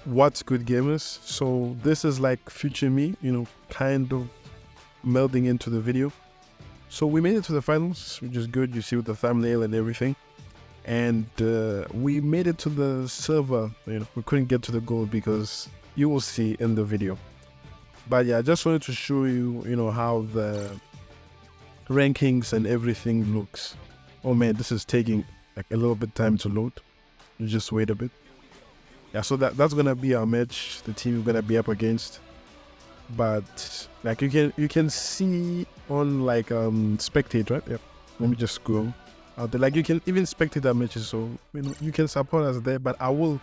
What's good, gamers? So this is like future me, kind of melding into the video. So we made it to the finals, which is good. You see with the thumbnail and everything. And we made it to the server. We couldn't get to the gold because you will see in the video. But yeah, I just wanted to show you, how the rankings and everything looks. Oh man, this is taking like a little bit time to load. You just wait a bit. Yeah, so that's gonna be our match, the team we're gonna be up against. But like you can see on like spectate, right? Yep. Let me just scroll out there. Like you can even spectate our matches, so you can support us there. But I will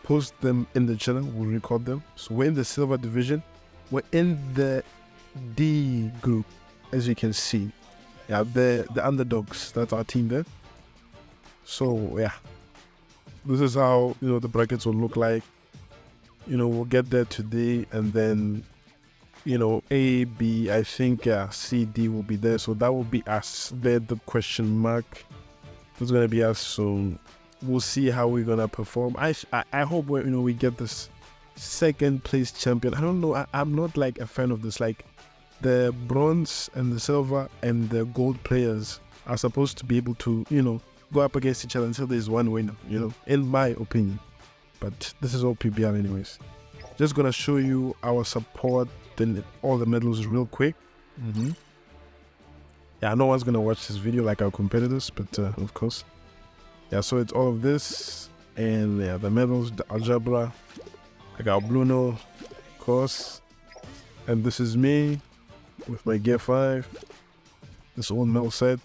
post them in the channel. We'll record them. So we're in the silver division. We're in the D group, as you can see. Yeah, the underdogs. That's our team there. So yeah. This is how the brackets will look like. We'll get there today, and then A, B, I think C, D will be there. So that will be us. There, the question mark. It's gonna be us. So we'll see how we're gonna perform. I hope we get this second place champion. I don't know. I'm not like a fan of this. Like the bronze and the silver and the gold players are supposed to be able to go up against each other until there's one winner, in my opinion. But this is all PBR anyways. Just gonna show you our support and all the medals real quick. Yeah, no one's gonna watch this video like our competitors, but of course. Yeah, so it's all of this, and yeah, the medals, the Jabra, I got Bruno, of course, and this is me with my Gear 5, this old medal set.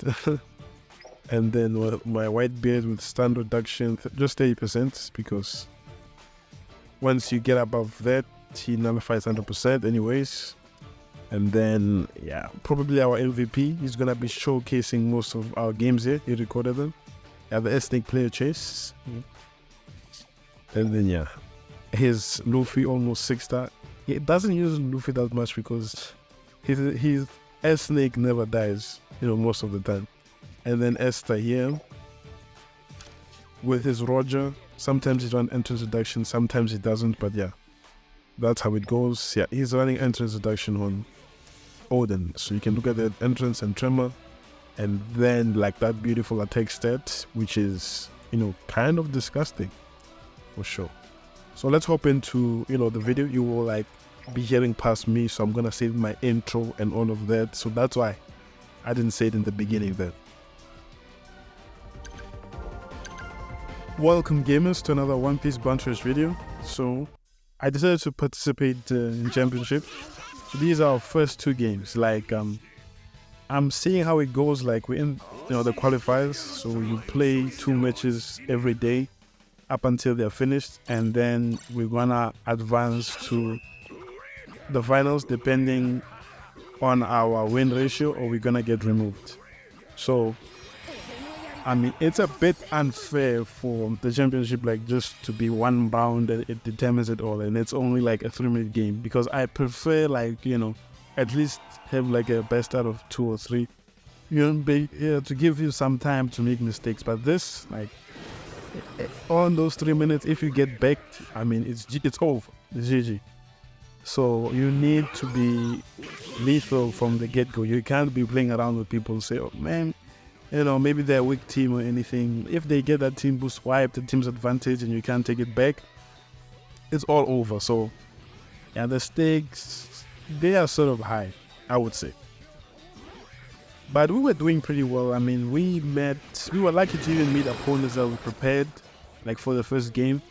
And then my white beard with stand reduction, just 30%, because once you get above that, he nullifies 100% anyways. And then, yeah, probably our MVP. He's going to be showcasing most of our games here. He recorded them. Yeah, the S-Snake player chase. And then, yeah, his Luffy almost 6-star. He doesn't use Luffy that much because his S-Snake never dies, most of the time. And then Esther here with his Roger. Sometimes he runs entrance reduction, sometimes he doesn't, but yeah, that's how it goes. Yeah, he's running entrance reduction on Odin. So you can look at the entrance and tremor, and then like that beautiful attack stat, which is, kind of disgusting for sure. So let's hop into, the video. You will like be hearing past me, so I'm gonna save my intro and all of that. So that's why I didn't say it in the beginning then. Welcome gamers to another One Piece Banter's video. So I decided to participate in championship. So these are our first two games. Like I'm seeing how it goes. Like we're in the qualifiers. So you play 2 matches every day up until they're finished, and then we're gonna advance to the finals depending on our win ratio, or we're gonna get removed. So I mean, it's a bit unfair for the championship, like just to be one round and it determines it all, and it's only like a 3-minute game, because I prefer like, at least have like a best out of 2 or 3, to give you some time to make mistakes. But this, like, on those 3 minutes, if you get backed, I mean, it's over, it's GG. So you need to be lethal from the get-go. You can't be playing around with people and say, oh man, maybe they're a weak team or anything. If they get that team boost wiped, the team's advantage, and you can't take it back, it's all over. So, yeah, the stakes, they are sort of high, I would say. But we were doing pretty well. I mean, we were lucky to even meet opponents that were prepared, like for the first game.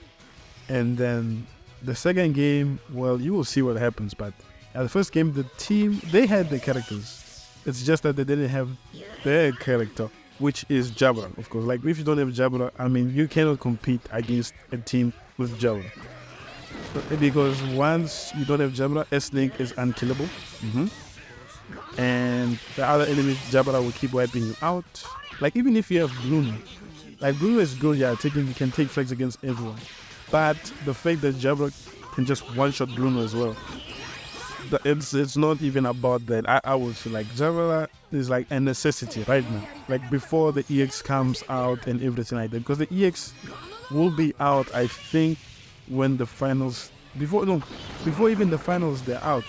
And then the second game, well, you will see what happens. But at the first game, the team, they had the characters. It's just that they didn't have their character, which is Jabra, of course. Like, if you don't have Jabra, I mean, you cannot compete against a team with Jabra. Because once you don't have Jabra, S-Link is unkillable. And the other enemies, Jabra will keep wiping you out. Like, even if you have Bruno. Like, Bruno is good, yeah, you can take flags against everyone. But the fact that Jabra can just one-shot Bruno as well, it's not even about that. I would feel like Jabra is like a necessity right now, like before the EX comes out and everything like that, because the EX will be out, I think, when the finals, before even the finals, they're out.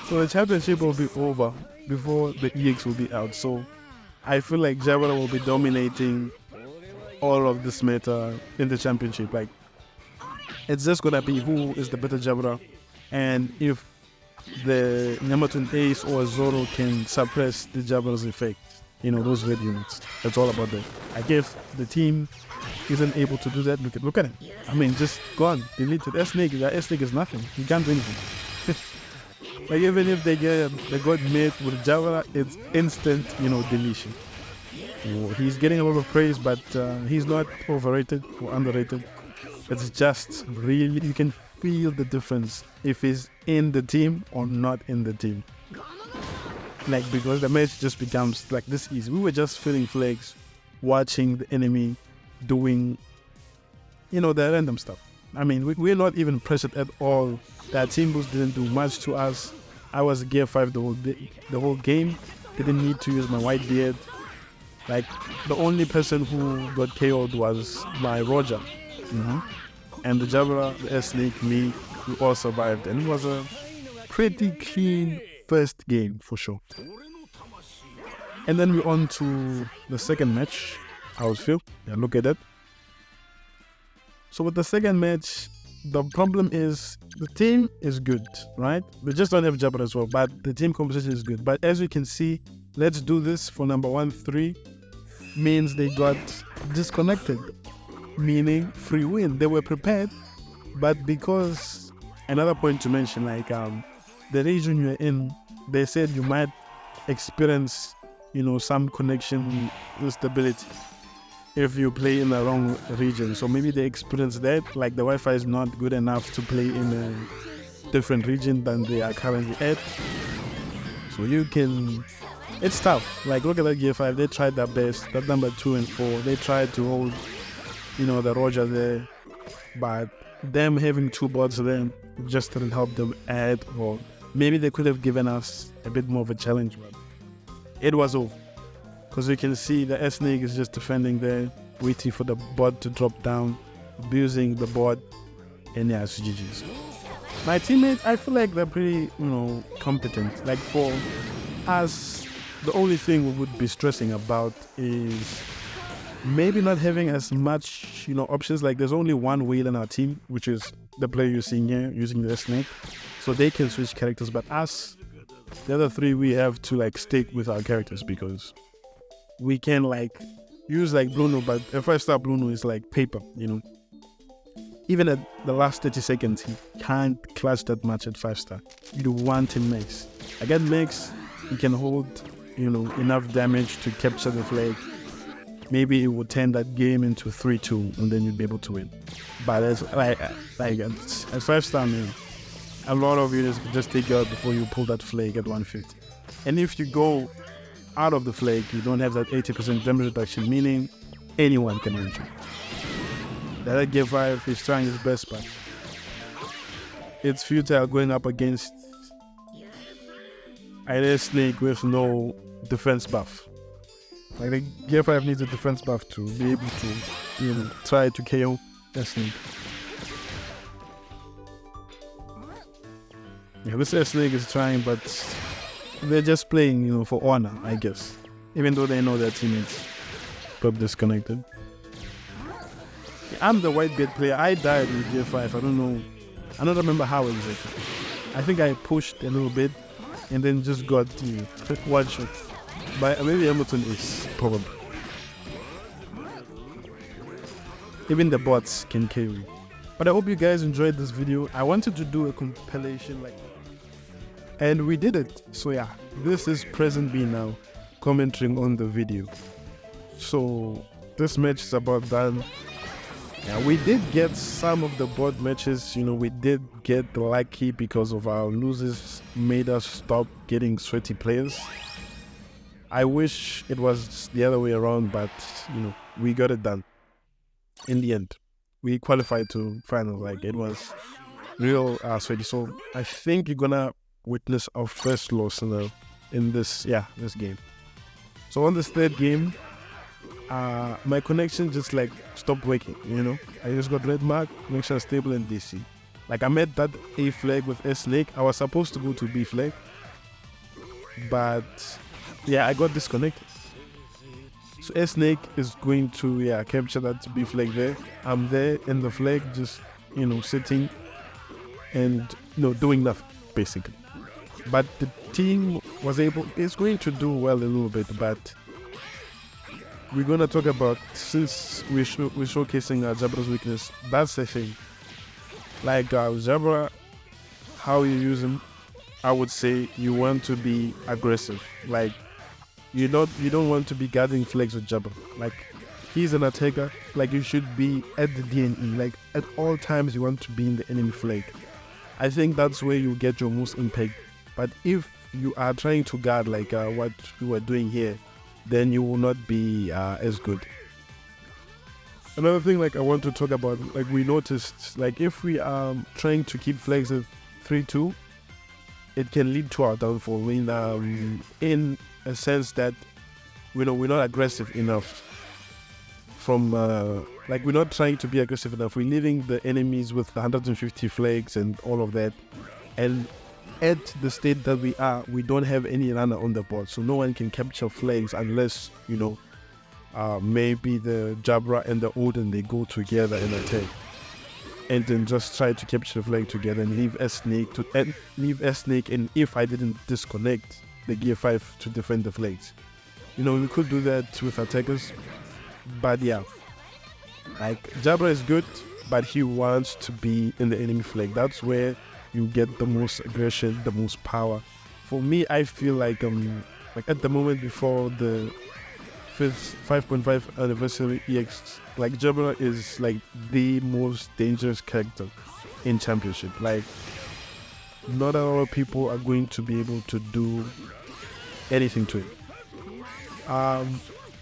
So the championship will be over before the EX will be out. So I feel like Jabra will be dominating all of this meta in the championship. Like, it's just gonna be who is the better Jabra, and if the Yamato Ace or Zoro can suppress the Jabra's effect, those red units. That's all about that. I guess the team isn't able to do that. Look at him. I mean, just gone, deleted. S-Snake is nothing. He can't do anything. Like, even if they got made with Jabra, it's instant, deletion. He's getting a lot of praise, but he's not overrated or underrated. It's just really, you can feel the difference if he's in the team or not in the team. Like, because the match just becomes like this easy. We were just filling flags, watching the enemy doing, the random stuff. I mean, we're not even pressured at all. That team boost didn't do much to us. I was gear 5 the whole game. Didn't need to use my white beard. Like, the only person who got KO'd was my Roger. And the Jabra, the S-Snake, me, we all survived. And it was a pretty clean first game for sure. And then we're on to the second match. How it feel? Yeah, look at that. So with the second match, the problem is the team is good, right? They just don't have Jabra as well, but the team composition is good. But as you can see, let's do this for number 1-3 means they got disconnected, meaning free win. They were prepared, but because, another point to mention, like the region you're in, they said you might experience, some connection instability if you play in the wrong region. So maybe they experience that, like the Wi-Fi is not good enough to play in a different region than they are currently at. So it's tough. Like, look at that gear 5, they tried their best. That number 2 and 4, they tried to hold, the Roger there, but them having 2 bots there just didn't help them add, or maybe they could have given us a bit more of a challenge, but it was over. Because you can see the S-Snake is just defending there, waiting for the bot to drop down, abusing the bot, and yeah, it's GG's. My teammates, I feel like they're pretty, competent. Like, for us, the only thing we would be stressing about is maybe not having as much, options. Like, there's only one wheel in our team, which is the player you're seeing here, using the S-Snake. So they can switch characters, but us, the other 3, we have to, like, stick with our characters, because we can, like, use, like, Bruno, but a 5-star Bruno is like paper, Even at the last 30 seconds, he can't clutch that much at 5-star. You want him max. Again, max, he can hold, enough damage to capture the flag. Maybe it would turn that game into 3-2, and then you'd be able to win. But as at 5-star, man, a lot of units could just take you out before you pull that flag at 150. And if you go out of the flag, you don't have that 80% damage reduction, meaning anyone can reach you. That gear 5 is trying his best, but it's futile going up against an S-Snake with no defense buff. Like, the gear 5 needs a defense buff to be able to, try to KO S-Snake. Yeah, this S-Snake is trying, but they're just playing, for honor, I guess. Even though they know their teammates got disconnected. I'm the white beard player. I died with gear 5. I don't remember how exactly. I think I pushed a little bit and then just got one shot. But maybe Hamilton is probably. Even the bots can carry. But I hope you guys enjoyed this video. I wanted to do a compilation like that. And we did it. So yeah, this is Present B now, commenting on the video. So this match is about done. Yeah, we did get some of the bot matches, we did get lucky because of our losers made us stop getting sweaty players. I wish it was the other way around, but we got it done. In the end, we qualified to final. Like, it was real sweaty. So I think you're gonna witness our first loss in this game. So on this third game, my connection just like stopped working, you know. I just got red mark, connection stable in DC. Like I'm at that A flag with S snake. I was supposed to go to B flag, but yeah, I got disconnected. So S snake is going to capture that B flag there. I'm there in the flag, just sitting and doing nothing basically. But the team was able. It's going to do well a little bit, but we're gonna talk about, since we're showcasing Jabra's weakness. That's the thing. Like Jabra, how you use him, I would say you want to be aggressive. Like you don't want to be guarding flags with Jabra. Like he's an attacker. Like you should be at the DNE. Like at all times you want to be in the enemy flag. I think that's where you get your most impact. But if you are trying to guard like what we were doing here, then you will not be as good. Another thing like I want to talk about, like we noticed, like if we are trying to keep flags at 3-2, it can lead to our downfall in a sense that we're not aggressive enough. From like we're not trying to be aggressive enough. We're leaving the enemies with 150 flags and all of that, and at the state that we are, we don't have any runner on the board, so no one can capture flags unless maybe the Jabra and the Odin, they go together and attack, and then just try to capture the flag together and leave S snake. And if I didn't disconnect the gear 5 to defend the flags, we could do that with attackers. But yeah, like Jabra is good, but he wants to be in the enemy flag. That's where you get the most aggression, the most power. For me, I feel like at the moment before the 5.5 anniversary EX, like Jabra is like the most dangerous character in Championship. Like not a lot of people are going to be able to do anything to him.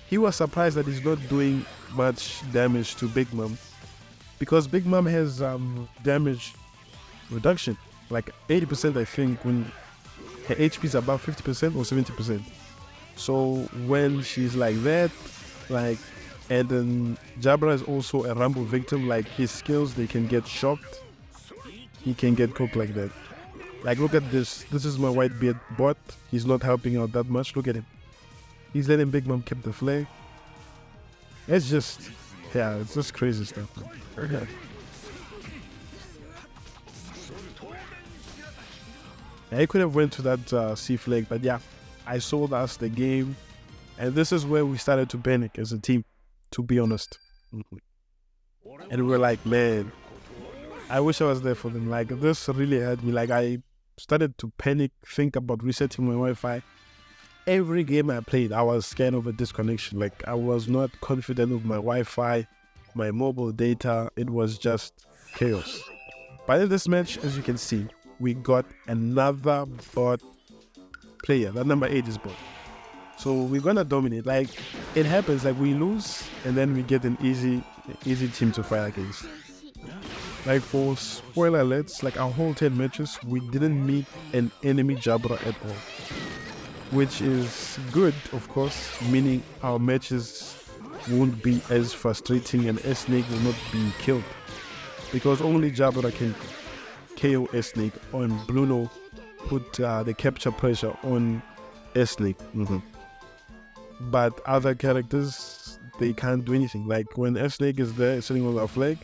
He was surprised that he's not doing much damage to Big Mom, because Big Mom has damage reduction, like 80%, I think, when her HP is above 50% or 70%. So when she's like that, and then Jabra is also a Rumble victim, like his skills, they can get shocked. He can get cooked like that. Like look at this. This is my Whitebeard bot. He's not helping out that much. Look at him. He's letting Big Mom keep the flag. It's just crazy stuff. I could have went to that C flag, but yeah, I sold us the game, and this is where we started to panic as a team, to be honest. And we were like, man, I wish I was there for them. Like this really hurt me. Like I started to panic, think about resetting my Wi-Fi. Every game I played, I was scared of a disconnection. Like I was not confident with my Wi-Fi, my mobile data. It was just chaos. But in this match, as you can see, we got another bot player. That number 8 is bot. So we're gonna dominate. Like it happens, like we lose and then we get an easy team to fight against. Like for spoiler alerts, like our whole 10 matches, we didn't meet an enemy Jabra at all. Which is good, of course, meaning our matches won't be as frustrating and S snake will not be killed. Because only Jabra can KO S snake, and Bruno put the capture pressure on S snake. But other characters, they can't do anything. Like when S snake is there sitting on our flag,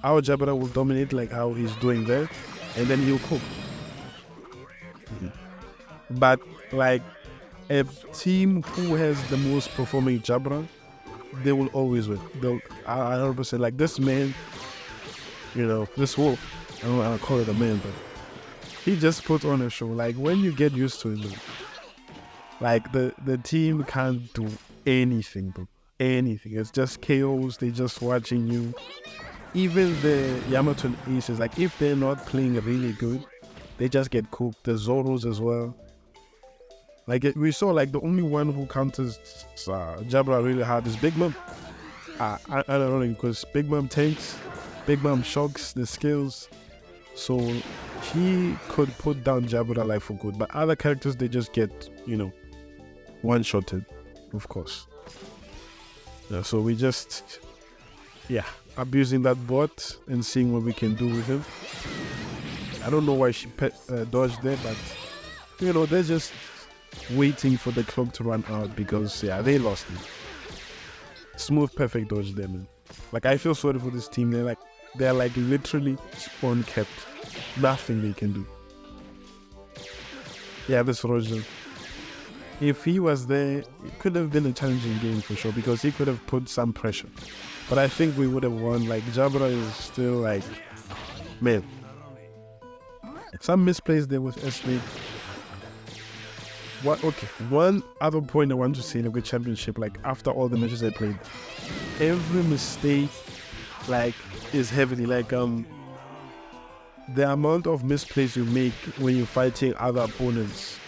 our Jabra will dominate like how he's doing there, and then he'll cook. But like a team who has the most performing Jabra, they will always win. They'll 100%. Like this man, this wolf, I don't want to call it a man, but he just put on a show. Like when you get used to it, like the team can't do anything, bro. Anything. It's just chaos. They just watching you. Even the Yamato Aces, like if they're not playing really good, they just get cooked. The Zoros as well. Like we saw, like the only one who counters Jabra really hard is Big Mom. I don't know, because Big Mom tanks, Big Mom shocks the skills, so he could put down Jabra like for good. But other characters, they just get one-shotted, of course. So we just, abusing that bot and seeing what we can do with him. I don't know why she dodged there, but they're just waiting for the clock to run out because they lost it. Smooth, perfect dodge there, man. Like, I feel sorry for this team. They're like literally spawn kept. Nothing they can do. Yeah, this Roger. If he was there, it could have been a challenging game for sure because he could have put some pressure. But I think we would have won. Like, Jabra is still like, man. Some misplays there with S-League. One other point I want to say in a good championship, like after all the matches I played, every mistake is heavily the amount of misplays you make when you're fighting other opponents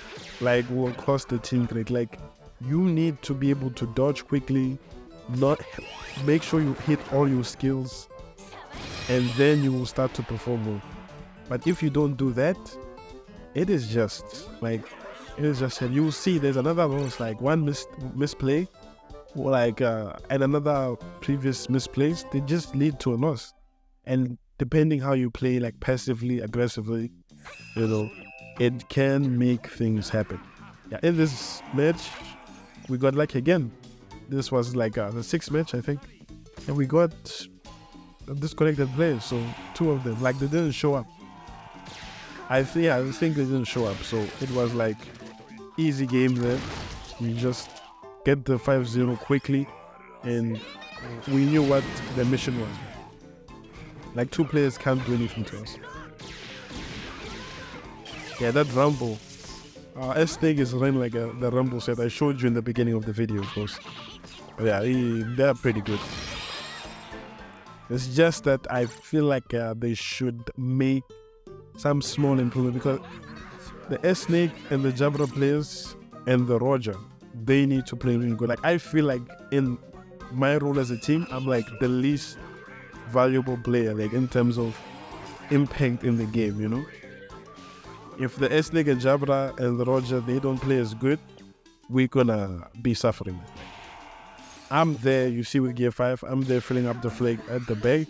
will cost the team great. Like, you need to be able to dodge quickly, not make sure you hit all your skills, and then you will start to perform well. But if you don't do that, it is just you will see there's another loss, like one misplay, and another previous misplays, they just lead to a loss. And depending how you play, like passively, aggressively, it can make things happen. Yeah, in this match, we got lucky again. This was the sixth match, I think, and we got disconnected players. So 2 of them, they didn't show up. I think they didn't show up. So it was easy game there. We just get the 5-0 quickly, and we knew what the mission was. 2 players can't do anything to us. Yeah, that Rumble. S-Snake is running the Rumble set I showed you in the beginning of the video, of course. But yeah, they're pretty good. It's just that I feel like they should make some small improvement because the S-Snake and the Jabra players and the Roger, they need to play really good. I feel like in my role as a team, I'm the least valuable player, in terms of impact in the game, If the S-Snake and Jabra and the Roger, they don't play as good, we're gonna be suffering. I'm there, you see with Gear 5, I'm there filling up the flag at the back.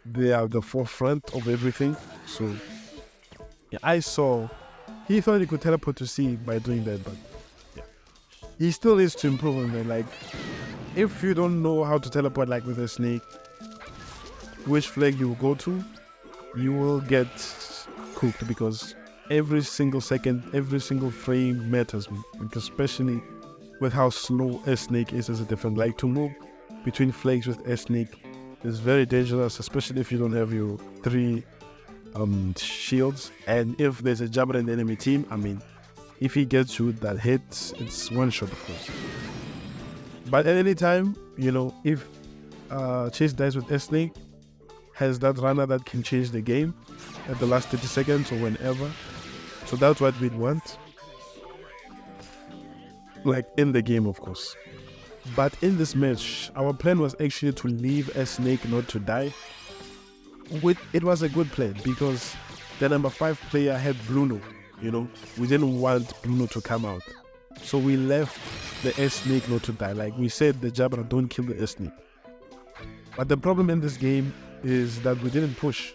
They are the forefront of everything. So yeah, I saw, he thought he could teleport to C by doing that, but yeah. He still needs to improve on that. If you don't know how to teleport with a snake, which flag you will go to, you will get cooked because every single second, every single frame matters, especially with how slow S-Snake is as a defense. To move between flags with S-Snake is very dangerous, especially if you don't have your 3 shields. And if there's a Jabra in the enemy team, if he gets you that hit, it's one shot, of course. But at any time, if Chase dies with S-Snake, has that runner that can change the game at the last 30 seconds or whenever. So that's what we'd want. In the game, of course. But in this match, our plan was actually to leave S-Snake not to die. It was a good plan because the number 5 player had Bruno, We didn't want Bruno to come out. So we left the S-Snake not to die. We said, the Jabra, don't kill the S-Snake. But the problem in this game is that we didn't push.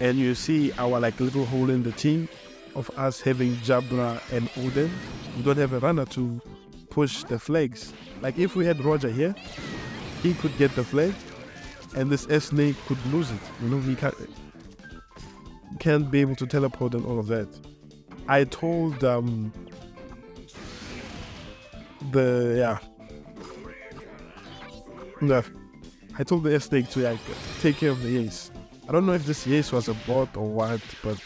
And you see our little hole in the team of us having Jabra and Odin. We don't have a runner to push the flags. If we had Roger here, he could get the flag and this S-Snake could lose it. He can't be able to teleport and all of that. I told I told the S-Snake to take care of the ace. I don't know if this ace was a bot or what, but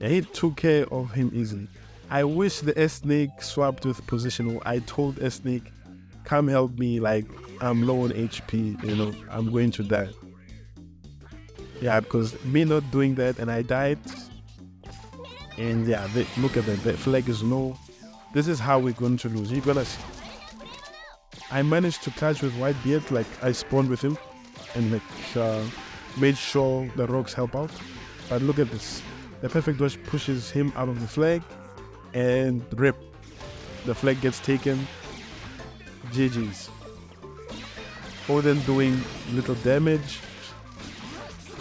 he took care of him easily. I wish the S-Snake swapped with positional. I told S-Snake, come help me, I'm low on HP, I'm going to die. Yeah, because me not doing that and I died. And yeah, look at that, the flag is low. This is how we're going to lose. You're gonna see. I managed to catch with Whitebeard, I spawned with him and made sure the rocks help out. But look at this. The perfect dodge pushes him out of the flag and rip. The flag gets taken. GG's. Odin doing little damage.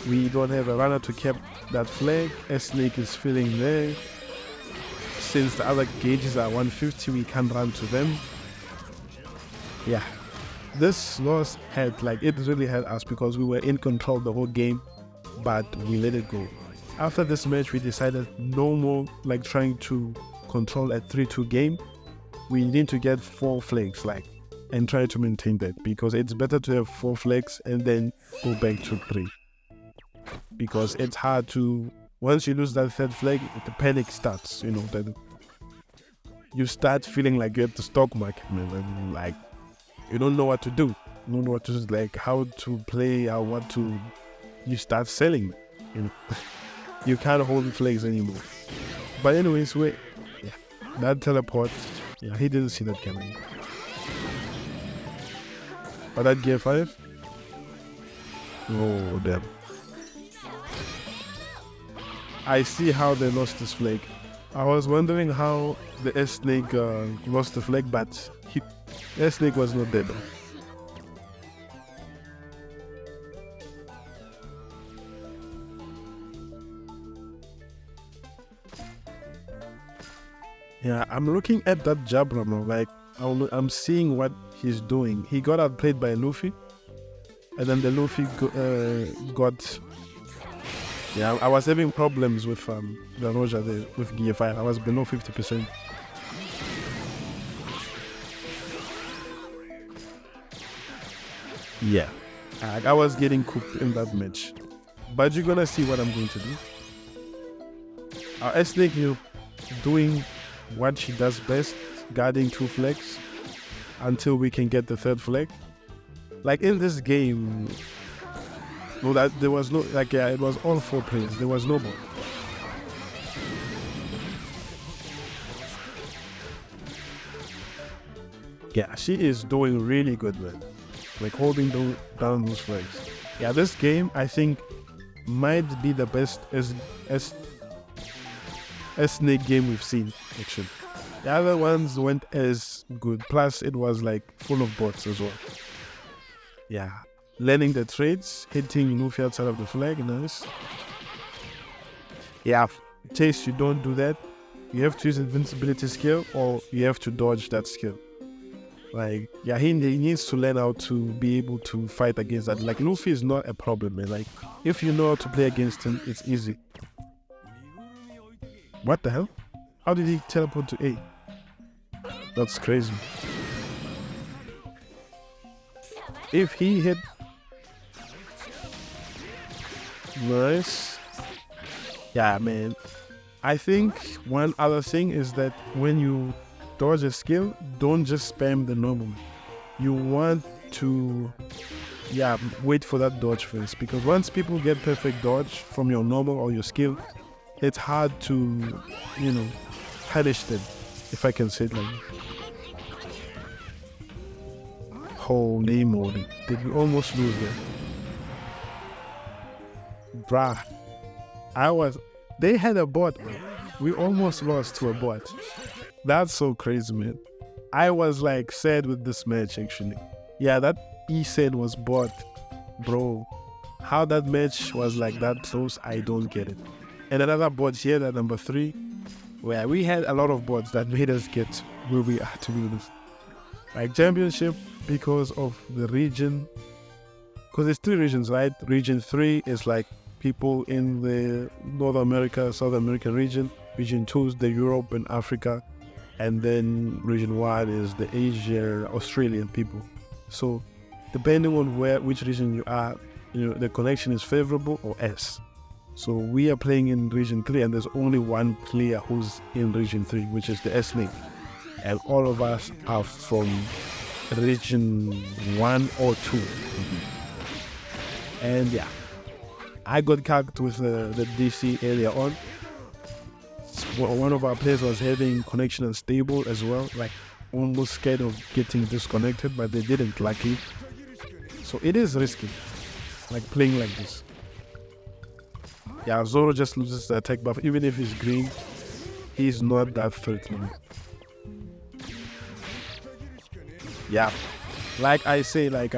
We don't have a runner to keep that flag. S-Snake is filling there. Since the other gauges are 150, we can't run to them. Yeah, this loss had, like, it really had us because we were in control the whole game, but we let it go. After this match, we decided no more like trying to control a 3-2 game. We need to get 4 flags, like, and try to maintain that, because it's better to have 4 flags and then go back to 3. Because it's hard to, once you lose that 3rd flag, the panic starts, you know, that you start feeling like you're at the stock market, man, and like, you don't know what to do. You don't know what to do, like how to play, how what to, you start selling, you know. You can't hold flags anymore. But anyways, that teleport, he didn't see that coming. But that gear 5, oh damn. I see how they lost this flag. I was wondering how the S-Snake lost the flag, but S-Snake was not there though. Yeah, I'm looking at that Jabra now, like, I'm seeing what he's doing. He got outplayed by Luffy, and then the Luffy got... Yeah, I was having problems with the Roger there, with gear 5. I was below 50%. Yeah, I was getting cooked in that match. But you're gonna see what I'm going to do. Our S-Snake, doing what she does best, guarding 2 flags until we can get the 3rd flag. Like in this game, no, that there was no, like, yeah, it was all 4 players. There was no ball. Yeah, she is doing really good, man. Like holding down those flags. Yeah, this game I think might be the best S-Snake game we've seen, actually. The other ones weren't as good. Plus, it was like full of bots as well. Yeah, learning the trades, hitting Luffy outside of the flag, nice. Yeah, Chase, you don't do that. You have to use invincibility skill, or you have to dodge that skill. Like, yeah, he needs to learn how to be able to fight against that. Like, Luffy is not a problem, man. Like, if you know how to play against him, it's easy. What the hell? How did he teleport to A? That's crazy. If he hit... Nice. Yeah, man. I think one other thing is that when you dodge a skill, don't just spam the normal. You want to, wait for that dodge first, because once people get perfect dodge from your normal or your skill, it's hard to, punish them, if I can say it like that. Holy moly, did we almost lose there? Bruh, they had a bot, bro. We almost lost to a bot. That's so crazy, man. I was like sad with this match, actually. Yeah, that E-Said was bot. Bro, how that match was like that close, I don't get it. And another bot here, that number 3, where we had a lot of bots that made us get where we are, to be honest. Like championship, because of the region, because there's 3 regions, right? Region 3 is like people in the North America, South American region. Region 2 is the Europe and Africa. And then region 1 is the Asia, Australian people. So depending on which region you are, the connection is favorable or S. So we are playing in region 3, and there's only one player who's in region 3, which is the S-Link. And all of us are from region 1 or 2. And yeah, I got cucked with the DC earlier on. One of our players was having connection unstable as well, like almost scared of getting disconnected, but they didn't, luckily. So it is risky, like playing like this. Yeah, Zoro just loses the attack buff. Even if he's green, he's not that threatening. Yeah, like I say, like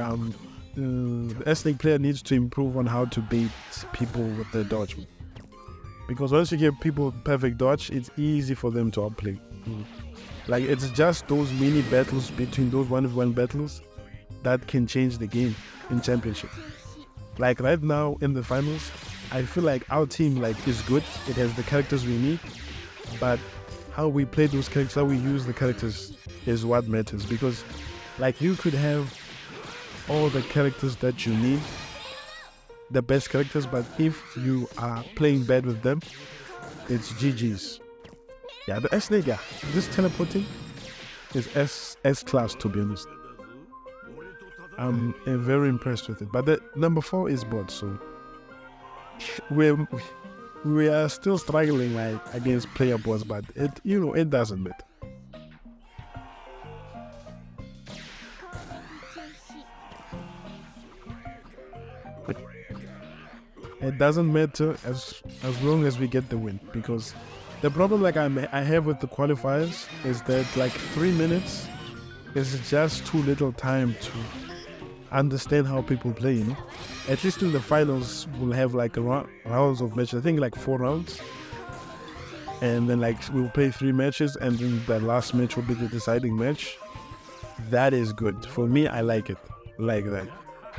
the S-League player needs to improve on how to beat people with their dodge. Because once you give people perfect dodge, it's easy for them to outplay. Like, it's just those mini battles between those 1v1 battles that can change the game in championship. Like right now in the finals, I feel like our team is good. It has the characters we need, but how we play those characters, how we use the characters is what matters. Because like you could have all the characters that you need, the best characters, but if you are playing bad with them, it's GG's. Yeah, the S-League, yeah, this teleporting is S class, to be honest. I'm very impressed with it. But the number 4 is bot, so we are still struggling against player bots, but it doesn't matter. It doesn't matter as long as we get the win, because the problem I have with the qualifiers is that 3 minutes is just too little time to understand how people play, At least in the finals, we'll have rounds of matches. I think 4 rounds. And then we'll play 3 matches, and then the last match will be the deciding match. That is good. For me, I like it like that.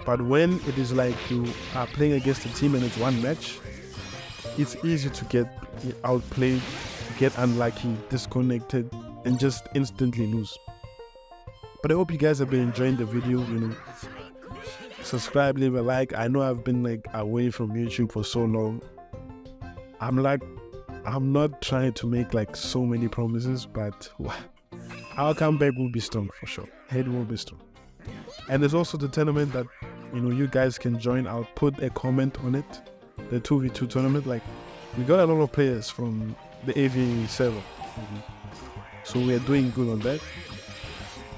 But when it is you are playing against a team and it's 1 match, it's easy to get outplayed, get unlucky, disconnected, and just instantly lose. But I hope you guys have been enjoying the video, Subscribe, leave a like. I know I've been away from YouTube for so long. I'm not trying to make so many promises, but our comeback will be strong for sure. Head will be strong. And there's also the tournament that you guys can join. I'll put a comment on it. The 2v2 tournament. We got a lot of players from the AV server. So we are doing good on that.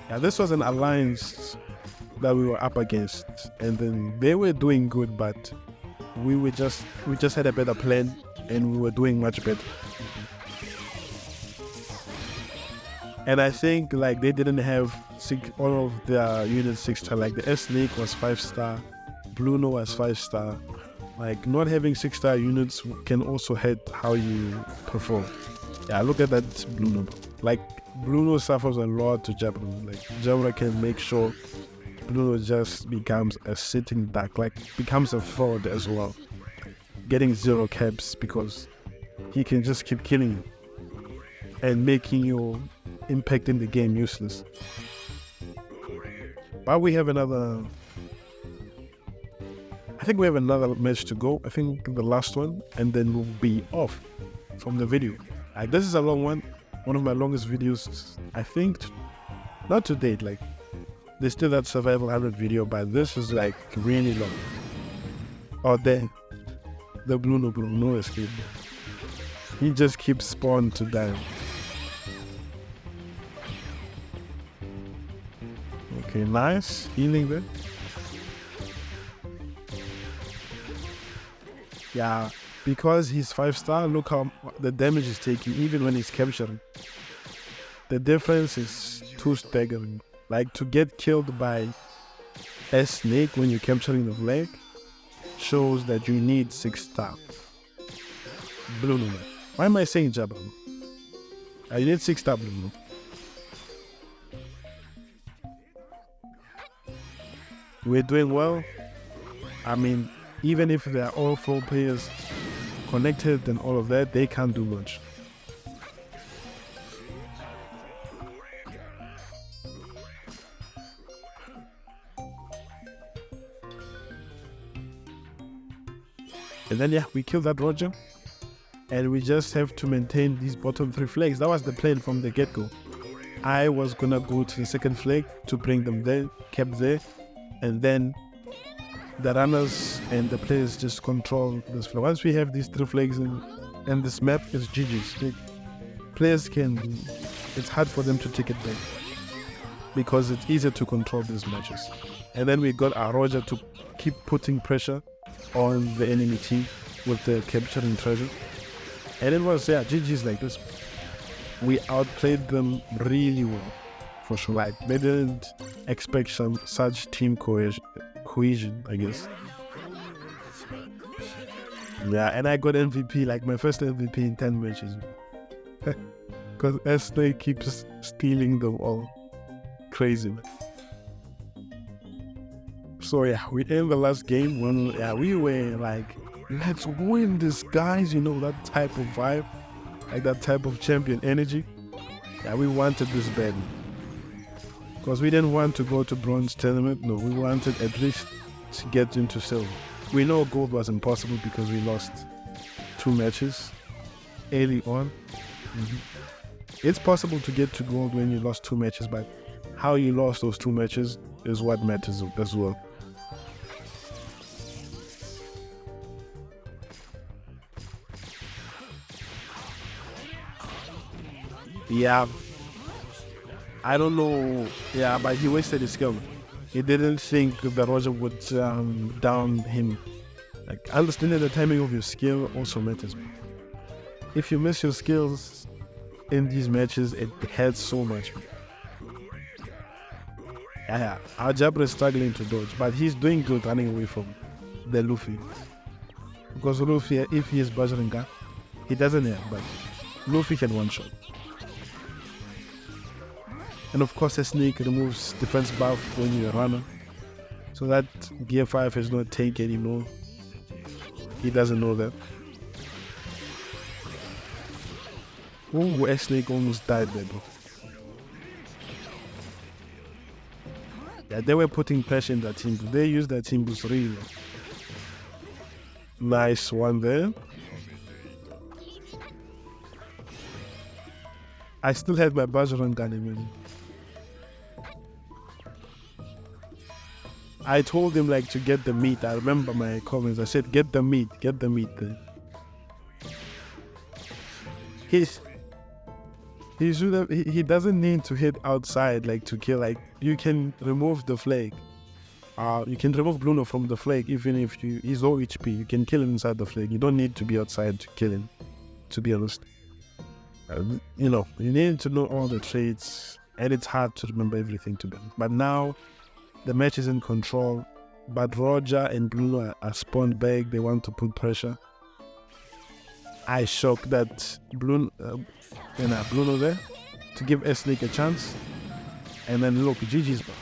Yeah, this was an alliance that we were up against, and then they were doing good, but we just had a better plan, and we were doing much better. And I think they didn't have all of their units 6-star. The S-League was 5-star, Bruno was 5-star. Not having 6-star units can also hurt how you perform. Yeah, look at that Bruno. Bruno suffers a lot to Jabra. Jabra can make sure Bruno just becomes a sitting duck, becomes a fraud as well. Getting 0 caps because he can just keep killing you and making your impact in the game useless. But we have another... I think we have another match to go. I think the last one, and then we'll be off from the video. This is a long one. One of my longest videos, I think, not to date. There's still that Survival 100 video, but this is really long. Oh, the Bruno no escape. He just keeps spawning to die. Okay, nice. Healing there. Yeah, because he's 5-star, look how the damage is taking even when he's capturing. The difference is too staggering. To get killed by a snake when you're capturing the flag shows that you need 6-star. Bruno. Why am I saying Jabra? You need 6-star Bruno. We're doing well. Even if they are all 4 players connected and all of that, they can't do much. And then we killed that Roger, and we just have to maintain these bottom 3 flags. That was the plan from the get-go. I was gonna go to the second flag to bring them there, kept there, and then the runners and the players just control this flag. Once we have these 3 flags and this map is GG's. Players it's hard for them to take it back because it's easier to control these matches. And then we got our Roger to keep putting pressure on the enemy team with the capturing treasure. And it was, GG's like this. We outplayed them really well, for sure. They didn't expect such team cohesion, I guess. Yeah, and I got MVP, like my first MVP in 10 matches. Because S-Snake keeps stealing them all. Crazy, man. So yeah, we end the last game when we were like, let's win this, guys. You know, that type of vibe, like that type of champion energy. Yeah, we wanted this badly. Because we didn't want to go to bronze tournament. No, we wanted at least to get into silver. We know gold was impossible because we lost 2 matches early on. It's possible to get to gold when you lost 2 matches, but how you lost those 2 matches is what matters as well. Yeah, I don't know. Yeah, but he wasted his skill. He didn't think that Roger would down him. Like, understanding the timing of your skill also matters. If you miss your skills in these matches, it hurts so much. Yeah, our Jabra is struggling to dodge, but he's doing good running away from the Luffy. Because Luffy, if he is Bajrangan, he doesn't have, but Luffy can one-shot. And of course, a Snake removes defense buff when you're a runner. So that Gear 5 is not tank anymore. He doesn't know that. Oh, a Snake almost died there, bro. Yeah, they were putting pressure in that team. They used that team boost really well. Nice one there. I still had my Bajrangan in me. I told him like to get the meat. I remember my comments. I said, get the meat there. He doesn't need to hit outside like to kill. Like, you can remove the flag. You can remove Bruno from the flag even if he's low HP. You can kill him inside the flag. You don't need to be outside to kill him, to be honest. You know, you need to know all the traits, and it's hard to remember everything to be honest. But now the match is in control, but Roger and Bruno are spawned back. They want to put pressure. I shocked that Bruno there to give S-Snake a chance. And then look, GG's bro.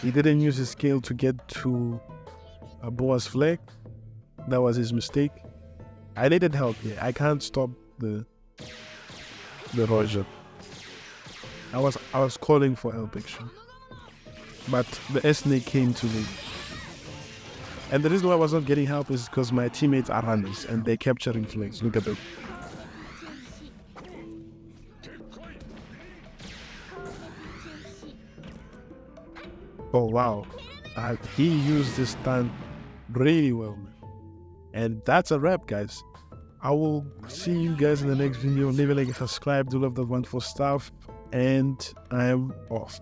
He didn't use his skill to get to Boa's flag. That was his mistake. I needed help here. I can't stop the Roger. I was calling for help actually. But the S-Snake came to me. And the reason why I was not getting help is because my teammates are runners and they're capturing flags. Look at them. Oh wow. He used this stun really well, man. And that's a wrap, guys. I will see you guys in the next video. Leave a like and subscribe. Do love that wonderful stuff. And I'm off.